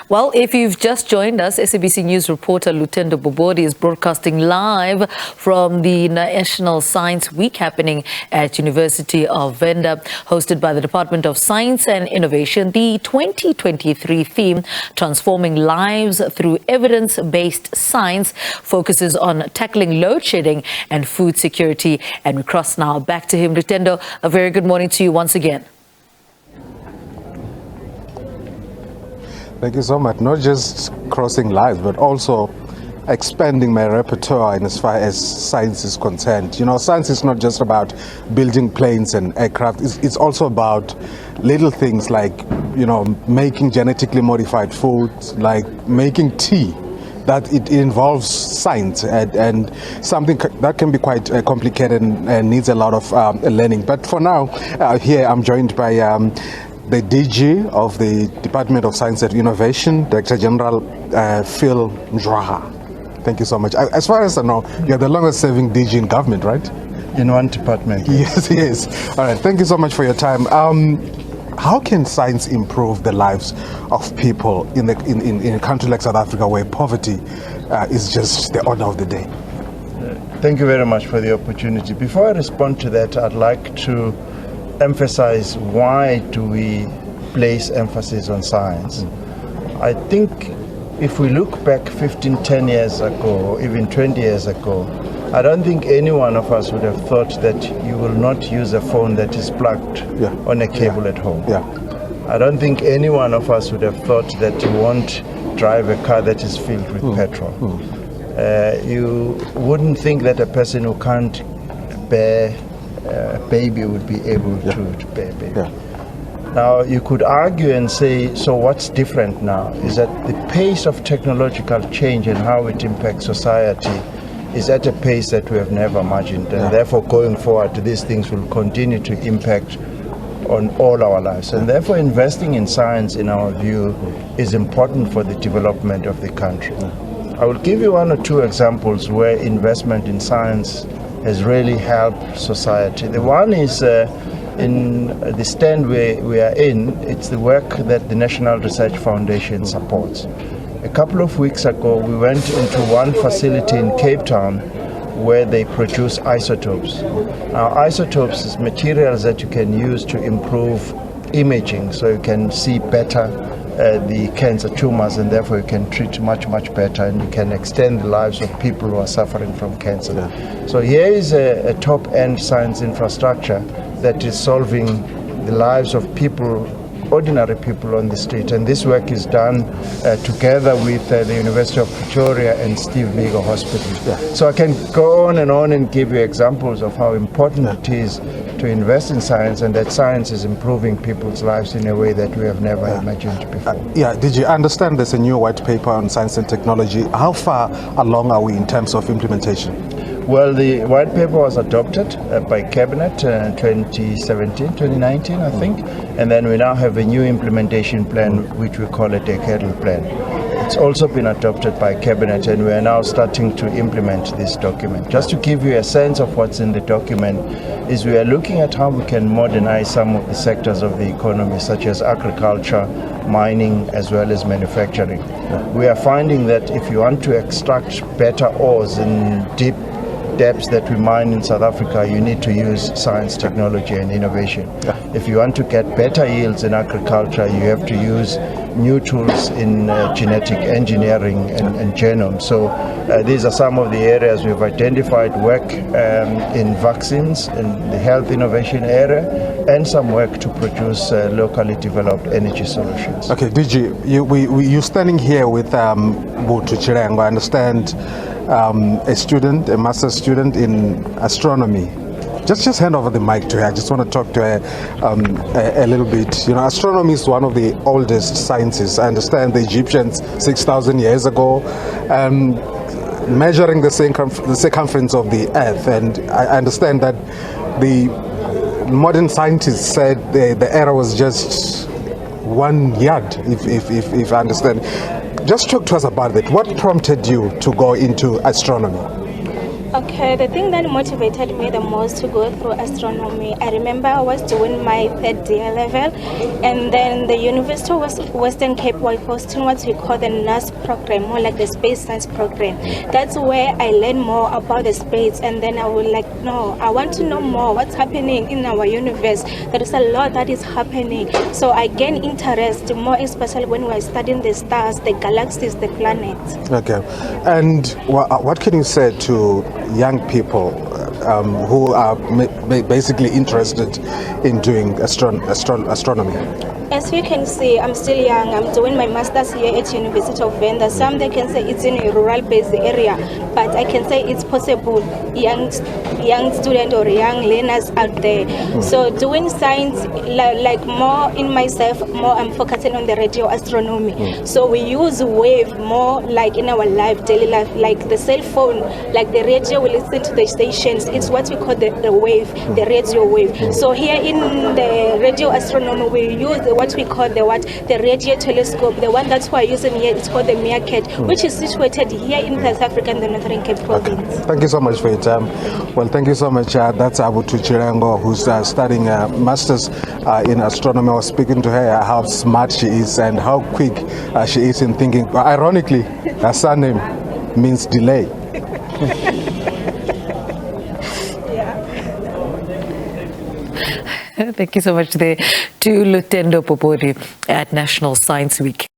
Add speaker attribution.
Speaker 1: Well, if you've just joined us, SABC News reporter Lutendo Bobodi is broadcasting live from the National Science Week happening at University of Venda, hosted by the Department of Science and Innovation. The 2023 theme, Transforming Lives Through Evidence-Based Science, focuses on tackling load shedding and food security. And we cross now back to him. Lutendo, a very good morning to you once again.
Speaker 2: Thank you so much. Not just crossing lives, but also expanding my repertoire in as far as science is concerned. You know, science is not just about building planes and aircraft. It's also about little things like, you know, making genetically modified foods, like making tea. That it involves science and something that can be quite complicated and needs a lot of learning. But for now, here I'm joined by the DG of the Department of Science and Innovation, Director General Phil Mjwaha. Thank you so much. As far as I know, you're the longest serving DG in government, right?
Speaker 3: In one department.
Speaker 2: Yes, yes. All right, thank you so much for your time. How can science improve the lives of people in a country like South Africa, where poverty is just the order of the day?
Speaker 3: Thank you very much for the opportunity. Before I respond to that, I'd like to emphasize why do we place emphasis on science. I think if we look back 10 years ago, or even 20 years ago, I don't think any one of us would have thought that you will not use a phone that is plugged on a cable at home. I don't think any one of us would have thought that you won't drive a car that is filled with petrol. You wouldn't think that a person who can't bear a baby would be able to bear a baby. Now, you could argue and say, so what's different now is that the pace of technological change and how it impacts society is at a pace that we have never imagined. And therefore, going forward, these things will continue to impact on all our lives. And therefore, investing in science, in our view, is important for the development of the country. I will give you one or two examples where investment in science has really helped society. The one is in the stand we are in, it's the work that the National Research Foundation supports. A couple of weeks ago, we went into one facility in Cape Town where they produce isotopes. Now, isotopes is materials that you can use to improve imaging, so you can see better the cancer tumors, and therefore you can treat much better, and you can extend the lives of people who are suffering from cancer. So here is a top-end science infrastructure that is solving the lives of people, ordinary people on the street, and this work is done together with the University of Pretoria and Steve Biko Hospital. So I can go on and give you examples of how important it is to invest in science, and that science is improving people's lives in a way that we have never imagined before.
Speaker 2: Did you understand there's a new white paper on science and technology? How far along are we in terms of implementation?
Speaker 3: Well, the white paper was adopted by Cabinet in 2019, I think, and then we now have a new implementation plan, which we call a decadal plan. It's also been adopted by Cabinet, and we are now starting to implement this document. Just to give you a sense of what's in the document, is we are looking at how we can modernize some of the sectors of the economy, such as agriculture, mining, as well as manufacturing. We are finding that if you want to extract better ores in deep depths that we mine in South Africa, you need to use science, technology, and innovation. If you want to get better yields in agriculture, you have to use new tools in genetic engineering and genome. So these are some of the areas we've identified: work in vaccines, in the health innovation area, and some work to produce locally developed energy solutions.
Speaker 2: Okay, DG, you're standing here with Butu Chirengo. I understand a master's student in astronomy. Just hand over the mic to her. I just want to talk to her a little bit. You know, astronomy is one of the oldest sciences. I understand the Egyptians 6,000 years ago measuring the circumference of the Earth, and I understand that the modern scientists said the error was just 1 yard, if I understand. Just talk to us about that. What prompted you to go into astronomy?
Speaker 4: Okay, the thing that motivated me the most to go through astronomy, I remember I was doing my third year level, and then the University of Western Cape was hosting what we call the NAS program, more like the space science program. That's where I learned more about the space, and then I was like, no, I want to know more what's happening in our universe. There is a lot that is happening. So I gained interest more, especially when we are studying the stars, the galaxies, the planets.
Speaker 2: Okay. And what can you say to young people who are basically interested in doing astronomy?
Speaker 4: As you can see, I'm still young. I'm doing my master's here at University of Venda. Some they can say it's in a rural-based area, but I can say it's possible. Young student or young learners out there. So doing science, like more in myself, more I'm focusing on the radio astronomy. So we use wave more like in our life, daily life, like the cell phone, like the radio. We listen to the stations. It's what we call the wave, the radio wave. So here in the radio astronomy, we use what we call the radio telescope. The one that we're using here is called the Meerkat, which is situated here in South Africa in the Northern Cape province.
Speaker 2: Okay. Thank you so much for your time. Well, thank you so much. That's Abutu Chirango, who's studying a master's in astronomy. I was speaking to her how smart she is and how quick she is in thinking. Ironically, her surname means delay.
Speaker 1: Thank you so much there to Lutendo Bobodi at National Science Week.